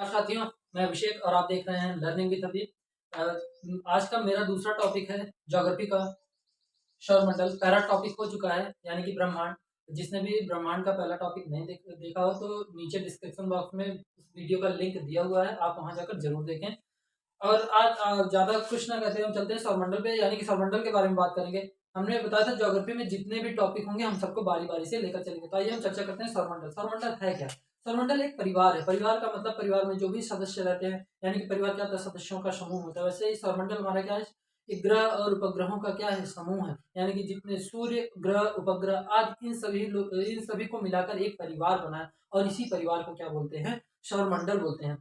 नमस्कार साथियों, मैं अभिषेक और आप देख रहे हैं लर्निंग विद अभी। आज का मेरा दूसरा टॉपिक है ज्योग्राफी का सौरमंडल। पहला टॉपिक हो चुका है यानी कि ब्रह्मांड। जिसने भी ब्रह्मांड का पहला टॉपिक नहीं देखा हो तो नीचे डिस्क्रिप्शन बॉक्स में उस वीडियो का लिंक दिया हुआ है, आप वहां जाकर जरूर देखें। और आज ज़्यादा कुछ ना कहते हम चलते हैं सौरमंडल पे, यानी कि सौरमंडल के बारे में बात करेंगे। हमने बताया था ज्योग्राफी में जितने भी टॉपिक होंगे हम सबको बारी बारी से लेकर चलेंगे। तो आइए हम चर्चा करते हैं सौरमंडल। सौरमंडल है क्या? सौरमंडल एक परिवार है। परिवार का मतलब परिवार में जो भी सदस्य रहते हैं, यानी कि परिवार क्या होता है? सदस्यों का समूह होता है। वैसे ही सौरमंडल हमारा क्या है? एक ग्रह और उपग्रहों का क्या है? समूह है। यानी कि जितने सूर्य, ग्रह, उपग्रह आदि इन सभी को मिलाकर एक परिवार बना है, और इसी परिवार को क्या बोलते हैं? सौरमंडल बोलते हैं।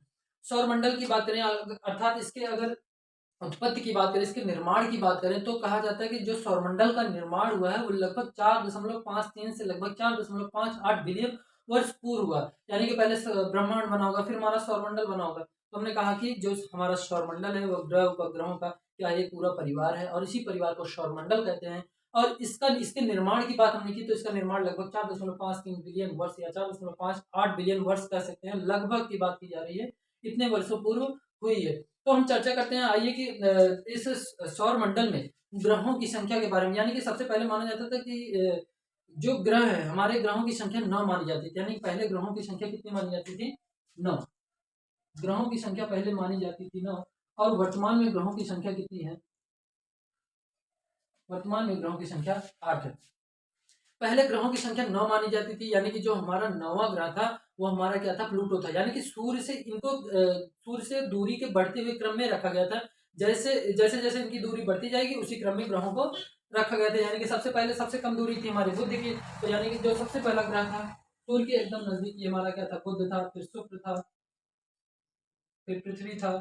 सौरमंडल की बात करें अर्थात इसके अगर उत्पत्ति की बात करें, इसके निर्माण की बात करें, तो कहा जाता है कि जो सौरमंडल का निर्माण हुआ है वो लगभग 4.53 से लगभग 4.58 बिलियन वर्ष पूर्व हुआ। यानी कि पहले ब्रह्मांड बना होगा, फिर हमारा सौरमंडल बना होगा। तो हमने कहा कि जो हमारा सौरमंडल है वो ग्रह उपग्रहों का क्या एक पूरा परिवार है, और इसी परिवार को सौरमंडल कहते हैं। और इसके निर्माण की बात हमने की तो इसका निर्माण लगभग 4.53 बिलियन वर्ष या 4.58 बिलियन वर्ष कह सकते हैं, लगभग की बात की जा रही है, इतने वर्षों पूर्व हुई है। तो हम चर्चा करते हैं आइए कि इस सौर मंडल में ग्रहों की संख्या के बारे में। यानी कि सबसे पहले माना जाता था कि जो ग्रह है हमारे ग्रहों की संख्या 9 मानी जाती थी। यानी कि पहले ग्रहों की संख्या कितनी मानी जाती थी? 9 ग्रहों की संख्या पहले मानी जाती थी 9। और वर्तमान में ग्रहों की संख्या कितनी है? वर्तमान में ग्रहों की संख्या 8 है। पहले ग्रहों की संख्या 9 मानी जाती थी। यानी कि जो हमारा 9वां ग्रह था वो हमारा क्या था? प्लूटो था। यानी कि सूर्य से दूरी के बढ़ते हुए क्रम में रखा गया था। जैसे जैसे जैसे इनकी दूरी बढ़ती जाएगी उसी क्रम में ग्रहों को रखा गया था। यानी कि सबसे पहले सबसे कम दूरी थी हमारे बुध की। तो यानी कि जो सबसे पहला ग्रह था सूर्य के एकदम नजदीक ये हमारा क्या था? बुध था, फिर शुक्र था, फिर पृथ्वी था।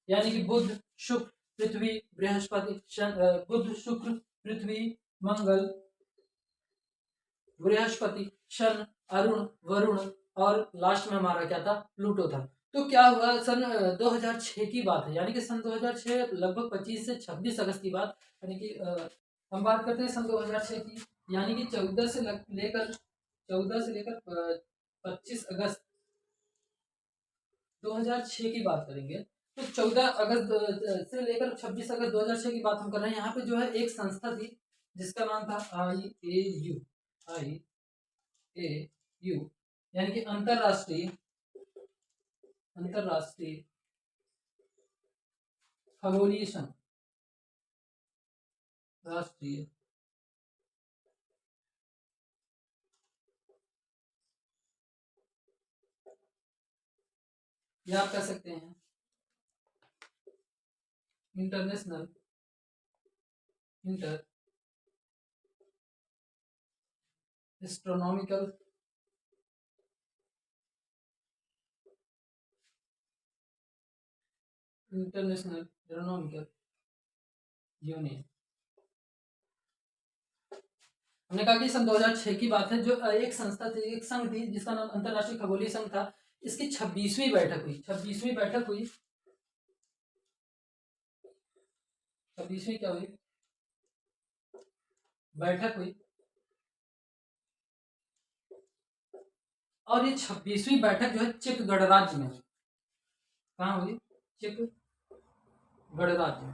यानी कि बुध, शुक्र, पृथ्वी, बृहस्पति, बुध, शुक्र, पृथ्वी, मंगल, बृहस्पति, शन, अरुण, वरुण, और लास्ट में हमारा क्या था? प्लूटो था। तो क्या हुआ सन 2006 की बात है। यानी कि सन 2006 लगभग 25 से 26 अगस्त की बात। यानी कि हम बात करते हैं सन 2006 की। यानी कि 14 से लेकर 25 अगस्त 2006 की बात करेंगे। तो 14 अगस्त से लेकर 26 अगस्त 2006 की बात हम कर रहे हैं। यहाँ पे जो है एक संस्था थी जिसका नाम था IAU, यानी कि अंतरराष्ट्रीय अंतरराष्ट्रीय खगोलीय संघ। राष्ट्रीय या आप कह सकते हैं international inter astronomical international astronomical union. हमने कहा कि सन 2006 की बात है। जो एक संस्था थी, एक संघ थी जिसका नाम अंतरराष्ट्रीय खगोलीय संघ था। इसकी 26वीं बैठक हुई। 26वीं बैठक हुई। 26वीं क्या हुई? बैठक हुई। और ये 26वीं बैठक जो है चेक गणराज्य में हुई। कहाँ हुई? चेक गणराज्य में।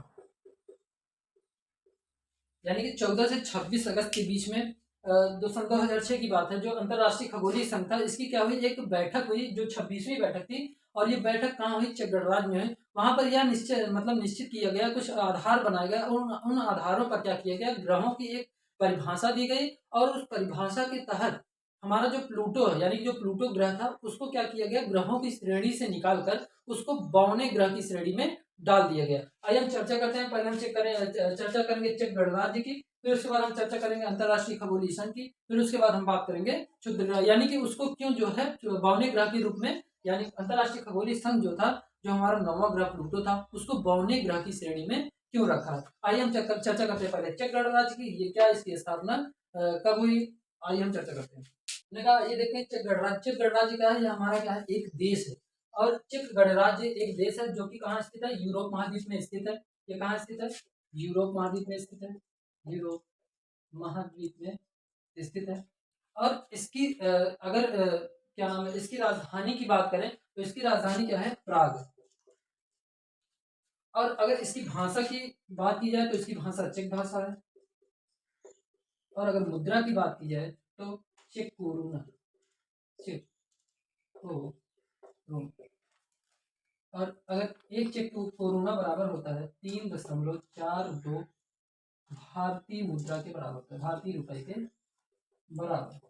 यानी कि 14 से 26 अगस्त के बीच में सन 2006 की बात है। जो अंतरराष्ट्रीय खगोलीय संघ था इसकी क्या हुई? एक बैठक हुई जो 26वीं बैठक थी। और ये बैठक कहाँ हुई? चेक गणराज्य में हुई। वहां पर यह निश्चित किया गया, कुछ आधार बनाए गए। उन आधारों पर क्या किया गया? ग्रहों की एक परिभाषा दी गई, और उस परिभाषा के तहत हमारा जो प्लूटो है, यानी कि जो प्लूटो ग्रह था उसको क्या किया गया? ग्रहों की श्रेणी से निकालकर उसको 52वें ग्रह की श्रेणी में डाल दिया गया। आइए हम चर्चा करते हैं। पहले हम चर्चा करेंगे चेक गणराज्य की, फिर उसके बाद हम चर्चा करेंगे अंतरराष्ट्रीय खगोलीय संघ की, फिर उसके बाद हम बात करेंगे क्षुद्र ग्रह, यानी कि उसको क्यों जो है 52वें ग्रह के रूप में, यानी अंतरराष्ट्रीय खगोलीय संघ जो था, जो हमारा 9वां ग्रह प्लूटो था, उसको 52वें ग्रह की श्रेणी में क्यों रखा है। आइए हम चर्चा करते हैं पहले चेक गणराज्य की। ये क्या, इसकी स्थापना कब हुई? आइए हम चर्चा करते हैं। मैंने कहा ये देखते हैं चेक गणराज्य। चेक गणराज्य क्या है? ये हमारा क्या है? एक देश है। और चेक गणराज्य एक देश है जो कि कहाँ स्थित है? यूरोप महाद्वीप में स्थित है। ये कहाँ स्थित है? यूरोप महाद्वीप में स्थित है। यूरोप महाद्वीप में स्थित है। और इसकी अगर क्या नाम है, इसकी राजधानी की बात करें तो इसकी राजधानी क्या है, प्राग। और अगर इसकी भाषा की बात की जाए तो इसकी भाषा चेक भाषा है। और अगर मुद्रा की बात की जाए तो चेक कोरोना, चेक कोरोना। और अगर एक चेक कोरोना बराबर होता है 3.42 भारतीय मुद्रा के बराबर होता है, भारतीय रुपए के बराबर।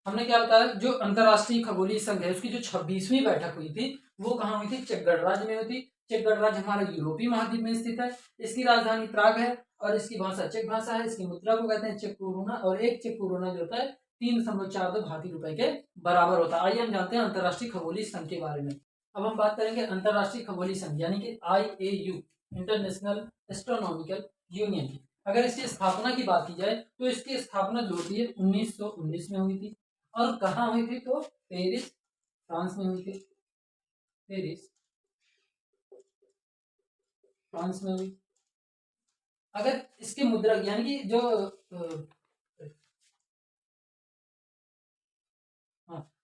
हमने क्या बताया, जो अंतरराष्ट्रीय खगोलीय संघ है उसकी जो 26वीं बैठक हुई थी वो कहाँ हुई थी, चेक गणराज्य में हुई थी। चेक गणराज्य हमारा यूरोपीय महाद्वीप में स्थित है। इसकी राजधानी प्राग है और इसकी भाषा चेक भाषा है। इसकी मुद्रा को कहते हैं चेक कोरोना और एक चेक कोरोना जो होता है 3.42 भारतीय रुपए के बराबर होता है। आइए हम जानते हैं अंतरराष्ट्रीय खगोलीय संघ के बारे में। अब हम बात करेंगे अंतरराष्ट्रीय खगोलीय संघ यानी कि IAU, इंटरनेशनल एस्ट्रोनॉमिकल यूनियन की। अगर इसकी स्थापना की बात की जाए तो इसकी स्थापना जो होती है 1919 में हुई थी। और कहाँ हुई थी, तो पेरिस फ्रांस में हुई थी। पेरिस फ्रांस में हुई। अगर इसकी मुद्रा यानी कि जो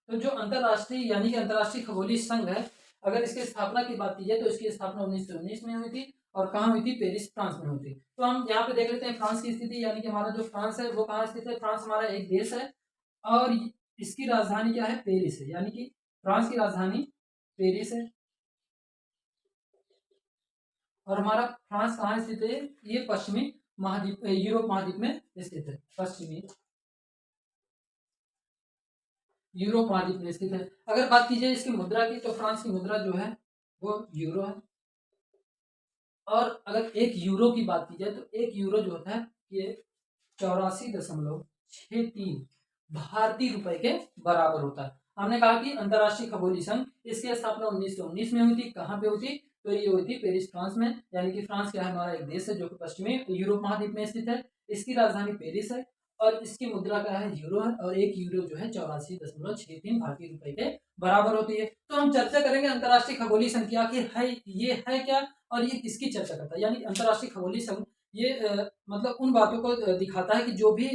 तो जो अंतरराष्ट्रीय यानी कि अंतरराष्ट्रीय खगोलीय संघ है, अगर इसकी स्थापना की बात की जाए तो इसकी स्थापना 1919 में हुई थी। और कहाँ हुई थी, पेरिस फ्रांस में हुई थी। तो हम यहाँ पे देख लेते हैं फ्रांस की स्थिति, यानी कि हमारा जो फ्रांस है वो कहाँ स्थित है। फ्रांस हमारा एक देश है और इसकी राजधानी क्या है, पेरिस है। यानी कि फ्रांस की राजधानी पेरिस है। और हमारा फ्रांस कहाँ स्थित है, ये पश्चिमी महाद्वीप यूरोप महाद्वीप में स्थित है। पश्चिमी यूरोप महाद्वीप में स्थित है। अगर बात की जाए इसकी मुद्रा की तो फ्रांस की मुद्रा जो है वो यूरो है। और अगर एक यूरो की बात की जाए तो एक यूरो जो होता है ये 84.63 भारतीय रुपए के बराबर होता है। हमने कहा कि अंतरराष्ट्रीय खगोलीय संघ इसकी स्थापना 1919 में हुई थी। कहाँ पे हुई थी, तो ये हुई थी पेरिस फ्रांस में। यानी कि फ्रांस क्या है, हमारा एक देश है जो कि पश्चिमी यूरोप महाद्वीप में स्थित है। इसकी राजधानी पेरिस है और इसकी मुद्रा क्या है, यूरो है। और एक यूरो जो है 84.63 भारतीय रुपए के बराबर होती है। तो हम चर्चा करेंगे अंतरराष्ट्रीय खगोलीय संघ की, आखिर है ये है क्या और ये किसकी चर्चा करता है। यानी अंतरराष्ट्रीय खगोलीय संघ ये मतलब उन बातों को दिखाता है कि जो भी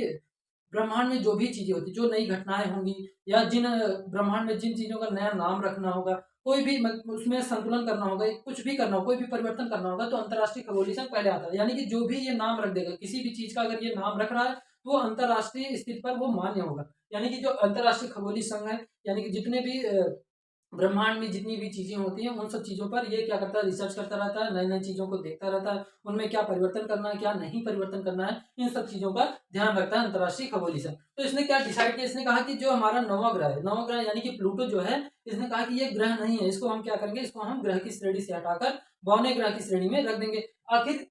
ब्रह्मांड में जो भी चीजें होती, जो नई घटनाएं होंगी या जिन ब्रह्मांड में जिन चीजों का नया नाम रखना होगा, कोई भी उसमें संतुलन करना होगा, कुछ भी करना हो, कोई भी परिवर्तन करना होगा, तो अंतरराष्ट्रीय खगोलीय संघ पहले आता है। यानी कि जो भी ये नाम रख देगा, किसी भी चीज का अगर ये नाम रख रहा है तो वो अंतरराष्ट्रीय स्थिति पर वो मान्य होगा। यानी कि जो अंतरराष्ट्रीय खगोलीय संघ है, यानी कि जितने भी ब्रह्मांड में जितनी भी चीजें होती हैं उन सब चीजों पर ये क्या करता है, रिसर्च करता रहता है, नई नई चीजों को देखता रहता है, उनमें क्या परिवर्तन करना है, क्या नहीं परिवर्तन करना है, इन सब चीजों का ध्यान रखता है अंतरराष्ट्रीय खगोलीय संघ। तो इसने क्या डिसाइड किया, इसने कहा कि जो हमारा नौवां ग्रह है, नौवां ग्रह यानी कि प्लूटो जो है, इसने कहा कि ये ग्रह नहीं है, इसको हम क्या करेंगे, इसको हम ग्रह की श्रेणी से हटाकर बौने ग्रह की श्रेणी में रख देंगे। आखिर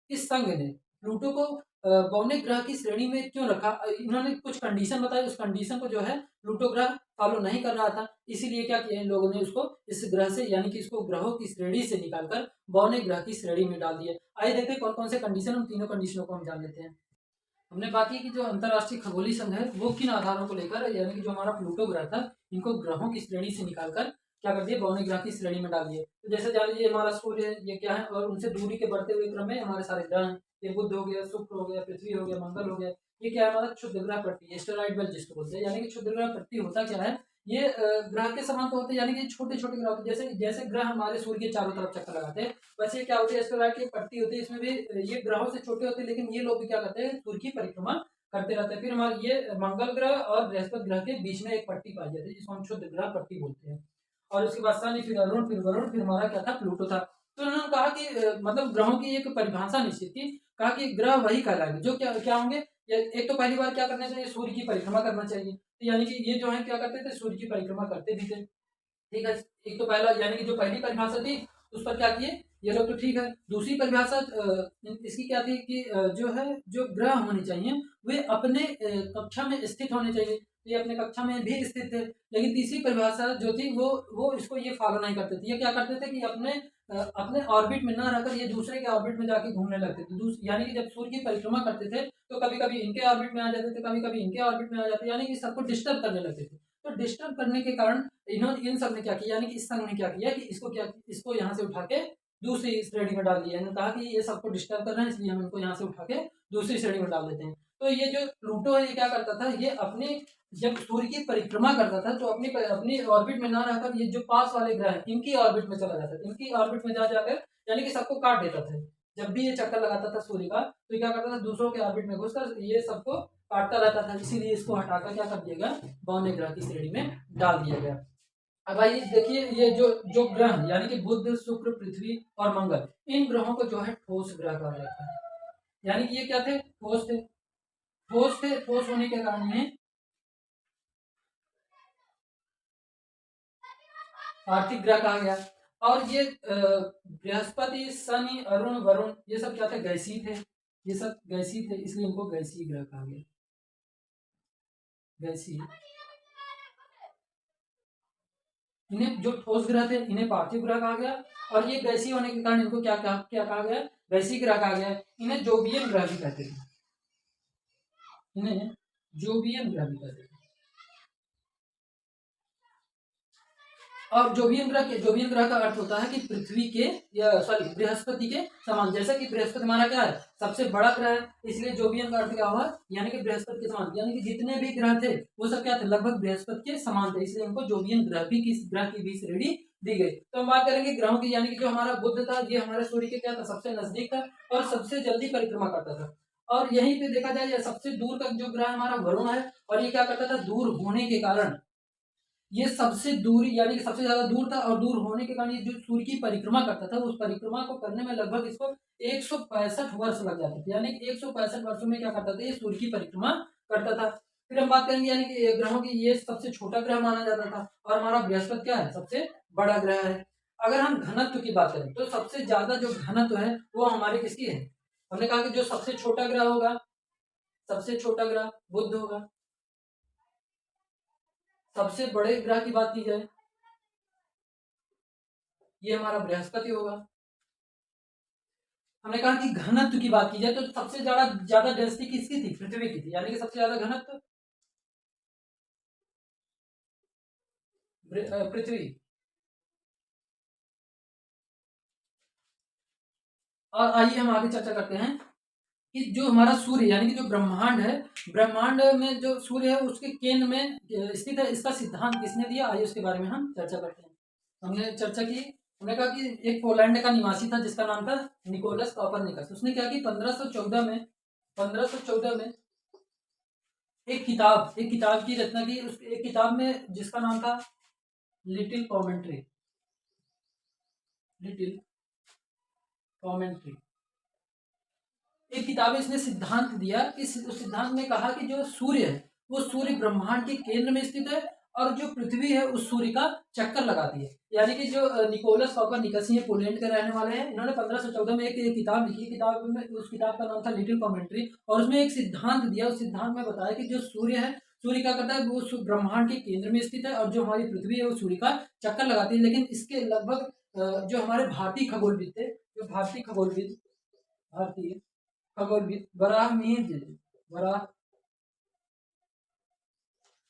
इस संघ ने प्लूटो को बौने ग्रह की श्रेणी में क्यों रखा, इन्होंने कुछ कंडीशन बताई, उस कंडीशन को जो है प्लूटो ग्रह फॉलो नहीं कर रहा था। इसीलिए क्या किया इन लोगों ने, उसको इस ग्रह से यानी कि इसको ग्रहों की श्रेणी से निकालकर बौने ग्रह की श्रेणी में डाल दिया। आइए देखते हैं कौन कौन से कंडीशन, उन तीनों कंडीशनों को हम जान लेते हैं। हमने बात की कि जो अंतरराष्ट्रीय खगोलीय संघ है वो किन आधारों को लेकर, यानी कि जो हमारा प्लूटो ग्रह था इनको ग्रहों की श्रेणी से निकालकर क्या कर दिया, बौने ग्रह की श्रेणी में डाल दिए। तो जैसे जान लीजिए हमारा सूर्य है, ये क्या है, और उनसे दूरी के बढ़ते हुए क्रम में हमारे सारे ग्रह हैं। ये बुध हो गया, शुक्र हो गया, पृथ्वी हो गया, मंगल हो गया। ये क्या है, हमारा क्षुद्र ग्रह पट्टी, एस्टेरॉइड बेल्ट जिसको बोलते हैं। यानी कि क्षुद्र ग्रह पट्टी होता क्या है, ये ग्रह के समान तो होते हैं, यानी कि छोटे छोटे ग्रह होते हैं। जैसे जैसे ग्रह हमारे सूर्य के चारों तरफ चक्कर लगाते हैं, वैसे क्या होती है, एस्टेरॉइड की पट्टी होती है, इसमें भी ये ग्रहों से छोटे होते हैं, लेकिन ये लोग भी क्या करते हैं, सूर्य की परिक्रमा करते रहते हैं। फिर हमारे ये मंगल ग्रह और बृहस्पति ग्रह के बीच में एक पट्टी पाई जाती है जिसको हम क्षुद्र ग्रह पट्टी बोलते हैं। और उसके बाद शनि, फिर अरुण, फिर वरुण, फिर हमारा क्या था, प्लूटो था। तो उन्होंने कहा कि मतलब ग्रहों की एक परिभाषा निश्चित की, कहा कि ग्रह वही कहलाएंगे जो क्या क्या होंगे। एक तो पहली बार क्या करना चाहिए, सूर्य की परिक्रमा करना चाहिए। तो यानी कि ये जो है क्या करते थे, सूर्य की परिक्रमा करते भी थे। ठीक है, एक तो पहला यानी कि जो पहली परिभाषा थी उस पर क्या किए ये लोग, तो ठीक है। दूसरी परिभाषा इसकी क्या थी कि जो है जो ग्रह होने चाहिए वे अपने कक्षा में स्थित होने चाहिए। ये अपने कक्षा में भी स्थित थे। लेकिन तीसरी परिभाषा जो थी वो इसको ये फॉलो नहीं करते थे। ये क्या करते थे कि अपने ऑर्बिट में ना रहकर ये दूसरे के ऑर्बिट में जाके घूमने लगते थे। यानी कि जब सूर्य की परिक्रमा करते थे तो कभी कभी इनके ऑर्बिट में आ जाते थे, कभी कभी इनके ऑर्बिट में आ जाते, यानी कि सबको डिस्टर्ब करने लगते थे। तो डिस्टर्ब करने के कारण इन सब ने क्या किया, यानी कि इस संघ ने क्या किया कि इसको यहाँ से उठा के दूसरी श्रेणी में डाल दिया। इन्होंने कहा कि ये सबको डिस्टर्ब कर रहे हैं, इसलिए हम इनको यहाँ से उठा के दूसरी श्रेणी में डाल देते हैं। तो ये जो प्लूटो है ये क्या करता था, ये अपने जब सूर्य की परिक्रमा करता था तो अपनी अपनी ऑर्बिट में ना रहकर ये जो पास वाले ग्रह हैं इनकी ऑर्बिट में चला जाता था, इनकी ऑर्बिट में जा जाकर यानी कि सबको काट देता था। जब भी ये चक्कर लगाता था सूर्य का तो ये क्या करता था, दूसरों के ऑर्बिट में घुसकर ये सबको काटता रहता था, इसीलिए इसको हटाकर क्या कर दिया गया, 52 ग्रह की श्रेणी में डाल दिया गया। अब आइए देखिए ये जो जो ग्रह यानी कि बुध, शुक्र, पृथ्वी और मंगल, इन ग्रहों को जो है ठोस ग्रह कहा जाता है। यानी कि ये क्या थे, ठोस थे। ठोस थे, ठोस होने के कारण में आर्थिक ग्रह कहा गया। और ये बृहस्पति, शनि, अरुण, वरुण ये सब क्या थे, गैसीय थे। ये सब गैसीय थे, इसलिए इनको गैसीय ग्रह कहा गया। गैसीय, इन्हें जो ठोस ग्रह थे इन्हें पार्थिव ग्रह कहा गया, और ये गैसीय होने के कारण इनको क्या कहा गया, गैसीय ग्रह कहा गया। इन्हें जोवियन ग्रह भी कहते थे, इन्हें जोवियन ग्रह भी कहते थे। और जोवियन ग्रह का अर्थ होता है कि पृथ्वी के सॉरी बृहस्पति के समान। जैसा कि बृहस्पति हमारा क्या है, सबसे बड़ा ग्रह है, इसलिए जोवियन का अर्थ क्या हुआ, यानी कि बृहस्पति के समान। यानी कि जितने भी ग्रह थे वो सब क्या थे, लगभग बृहस्पति के समान थे, इसलिए उनको जोवियन ग्रह भी किस ग्रह की भी श्रेणी दी गई। तो हम बात करेंगे ग्रहों की, यानी कि जो हमारा बुध था ये हमारे सूर्य के क्या था, सबसे नजदीक था और सबसे जल्दी परिक्रमा करता था। और यहीं पे देखा जाए सबसे दूर का जो ग्रह हमारा वरुण है, और ये क्या करता था, दूर होने के कारण ये सबसे दूरी यानी कि सबसे ज्यादा दूर था, और दूर होने के कारण ये जो सूर्य की परिक्रमा करता था उस परिक्रमा को करने में लगभग इसको 165 वर्ष लग जाते थे। यानी कि 165 वर्षों में क्या करता था, ये सूर्य की परिक्रमा करता था। फिर हम बात करेंगे यानी कि ग्रहों की ये सबसे छोटा ग्रह माना जाता था, और हमारा बृहस्पति क्या है, सबसे बड़ा ग्रह है। अगर हम घनत्व की बात करें तो सबसे ज्यादा जो घनत्व है वो हमारे किसकी है, हमने कहा कि जो सबसे छोटा ग्रह होगा, सबसे छोटा ग्रह बुध होगा। सबसे बड़े ग्रह की बात की जाए ये हमारा बृहस्पति होगा। हमने कहा कि घनत्व की बात की जाए तो सबसे ज्यादा ज्यादा डेंसिटी किसकी थी, पृथ्वी की थी, यानी कि सबसे ज्यादा घनत्व पृथ्वी। और आइए हम आगे चर्चा करते हैं कि जो हमारा सूर्य यानी कि जो ब्रह्मांड है, ब्रह्मांड में जो सूर्य है उसके केंद्र में स्थित है, इसका सिद्धांत किसने दिया, आइए उसके बारे में हम चर्चा करते हैं। हमने चर्चा की, हमने कहा कि एक पोलैंड का निवासी था जिसका नाम था निकोलस कॉपरनिकस। उसने क्या की 1514 में एक किताब की रचना की। उस एक किताब में जिसका नाम था लिटिल कॉमेंट्री, लिटिल कॉमेंट्री। एक किताब में इसने सिद्धांत दिया, इस सिद्धांत में कहा कि जो सूर्य है वो सूर्य ब्रह्मांड के केंद्र में स्थित है, और जो पृथ्वी है उस सूर्य का चक्कर लगाती है। यानी कि जो निकोलस कॉपरनिकस ये पोलैंड के रहने वाले हैं, इन्होंने 1514 में एक किताब लिखी। किताब में उस किताब का नाम था लिटिल कॉमेंट्री, और उसमें एक सिद्धांत दिया। उस सिद्धांत में बताया कि जो सूर्य है, सूर्य क्या करता है, वो ब्रह्मांड के केंद्र में स्थित है, और जो हमारी पृथ्वी है वो सूर्य का चक्कर लगाती है। लेकिन इसके लगभग जो हमारे भारतीय खगोलविद थे, जो भारतीय खगोलविद वराह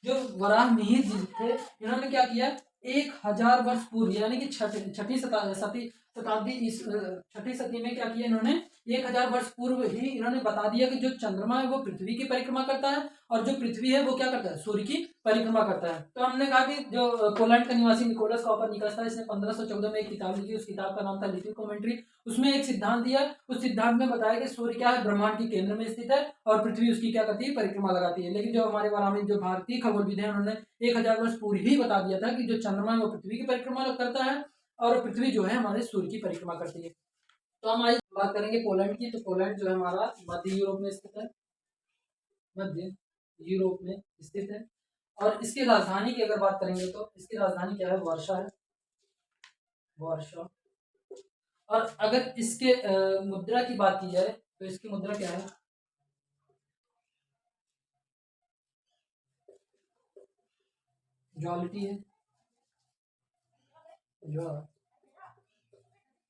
जो वराहमिहिर जी थे, इन्होंने क्या किया, 1000 वर्ष पूर्व यानी कि छठी सदी में क्या किया इन्होंने, 1000 वर्ष पूर्व ही इन्होंने बता दिया कि जो चंद्रमा है वो पृथ्वी की परिक्रमा करता है, और जो पृथ्वी है वो क्या करता है, सूर्य की परिक्रमा करता है। तो हमने कहा कि जो पोलैंड का निवासी निकोलस कॉपरनिकस था, इसने 1514 में एक किताब लिखी। उस किताब का नाम था लिटिल कॉमेंट्री। उसमें एक सिद्धांत दिया। उस सिद्धांत में बताया कि सूर्य क्या है, ब्रह्मांड के केंद्र में स्थित है, और पृथ्वी उसकी क्या करती है, परिक्रमा लगाती है। लेकिन जो हमारे वाराणसी जो भारतीय खगोलविद है, उन्होंने 1000 वर्ष पूर्व ही बता दिया था कि जो चंद्रमा है वो पृथ्वी की परिक्रमा करता है, और पृथ्वी जो है हमारे सूर्य की परिक्रमा करती है। तो हम आज बात करेंगे पोलैंड की। तो पोलैंड जो है हमारा मध्य यूरोप में स्थित है, मध्य यूरोप में स्थित है। और इसकी राजधानी की अगर बात करेंगे तो इसकी राजधानी क्या है, वर्षा है, वर्षा। और अगर इसके मुद्रा की बात की जाए तो इसकी मुद्रा क्या है, ज्वालिटी है,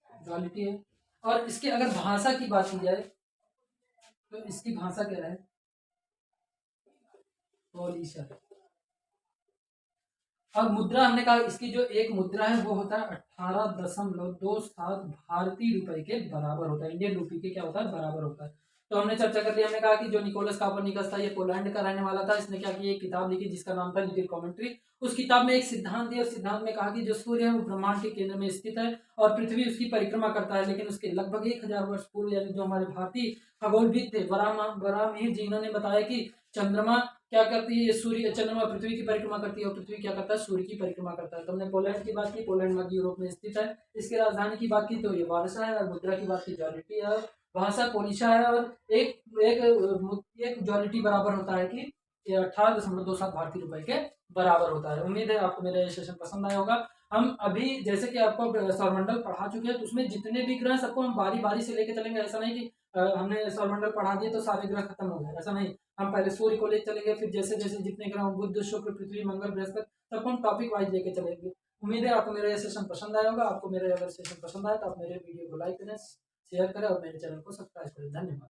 ज्वालिटी है। और इसके अगर भाषा की बात की जाए तो इसकी भाषा क्या है, पोलिश। और मुद्रा हमने कहा इसकी जो एक मुद्रा है वो होता है 18.27 भारतीय रुपए के बराबर होता है, इंडियन रुपये के क्या होता है, बराबर होता है। तो हमने चर्चा कर ली, हमने कहा कि जो निकोलस कॉपरनिकस था ये पोलैंड का रहने वाला था। इसने क्या किया, एक किताब लिखी जिसका नाम था लिटिल कॉमेंट्री। उस किताब में एक सिद्धांत दिया, उस सिद्धांत में कहा कि जो सूर्य है वो ब्रह्मांड के केंद्र में स्थित है और पृथ्वी उसकी परिक्रमा करता है। लेकिन उसके लगभग 1000 वर्ष पूर्व यानी जो हमारे भारतीय खगोलविद थे बराहमीर जी, इन्होंने बताया कि चंद्रमा क्या करती है, सूर्य चंद्रमा पृथ्वी की परिक्रमा करती है और पृथ्वी क्या करता है, सूर्य की परिक्रमा करता है। तो हमने पोलैंड की बात की, पोलैंड मध्य यूरोप में स्थित है। इसकी राजधानी की बात की तो ये वारसा है, और मुद्रा की बात की ज्वालिटी है, भाषा पोलिशा है, और एक एक ज्वालिटी बराबर होता है कि 18.27 भारतीय रुपए के बराबर होता है। उम्मीद है आपको मेरा ये सेशन पसंद आया होगा। हम अभी जैसे कि आपको सौरमंडल पढ़ा चुके हैं, तो उसमें जितने भी ग्रह सबको हम बारी बारी से लेके चलेंगे। ऐसा नहीं कि हमने सौरमंडल पढ़ा दिए तो सारे ग्रह खत्म हो गए, ऐसा नहीं। हम पहले सूर्य को लेके चलेंगे, फिर जैसे जैसे जितने ग्रह बुध शुक्र पृथ्वी मंगल बृहस्पति, सबको हम टॉपिक वाइज लेके चलेंगे। उम्मीद है आपको मेरा ये सेशन पसंद आया होगा। आपको मेरा अगर सेशन पसंद आया तो आप मेरे वीडियो को लाइक करें, शेयर करें और मेरे चैनल को सब्सक्राइब करें। धन्यवाद।